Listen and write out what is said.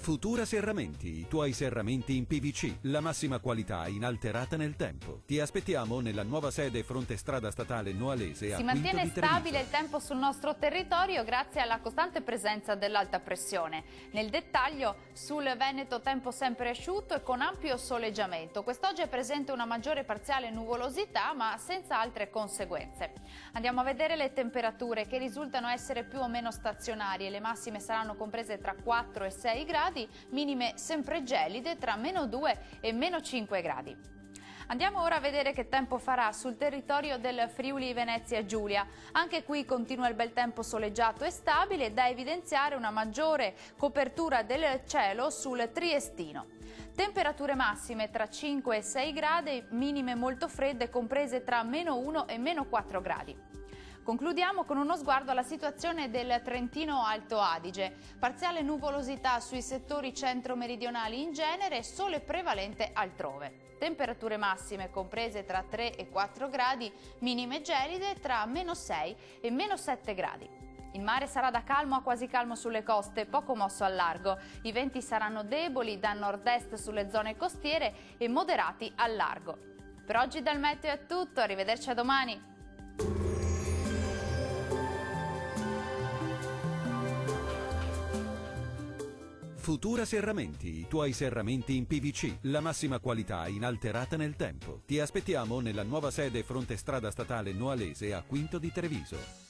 Futura Serramenti, i tuoi serramenti in PVC, la massima qualità inalterata nel tempo. Ti aspettiamo nella nuova sede fronte strada statale Noalese a Si Quinto mantiene di Treviso. stabile il tempo sul nostro territorio grazie alla costante presenza dell'alta pressione. Nel dettaglio, sul Veneto tempo sempre asciutto e con ampio soleggiamento. Quest'oggi è presente una maggiore parziale nuvolosità ma senza altre conseguenze. Andiamo a vedere le temperature che risultano essere più o meno stazionarie. Le massime saranno comprese tra 4 e 6 gradi, minime sempre gelide tra -2 e -5 gradi. Andiamo ora a vedere che tempo farà sul territorio del Friuli Venezia Giulia. Anche qui continua il bel tempo soleggiato e stabile e da evidenziare una maggiore copertura del cielo sul Triestino. Temperature massime tra 5 e 6 gradi, minime molto fredde comprese tra -1 e -4 gradi. Concludiamo con uno sguardo alla situazione del Trentino Alto Adige. Parziale nuvolosità sui settori centro-meridionali in genere, sole prevalente altrove. Temperature massime comprese tra 3 e 4 gradi, minime gelide tra -6 e -7 gradi. Il mare sarà da calmo a quasi calmo sulle coste, poco mosso al largo. I venti saranno deboli da nord-est sulle zone costiere e moderati al largo. Per oggi dal Meteo è tutto, arrivederci a domani. Futura Serramenti, i tuoi serramenti in PVC, la massima qualità inalterata nel tempo. Ti aspettiamo nella nuova sede fronte strada statale Noalese a Quinto di Treviso.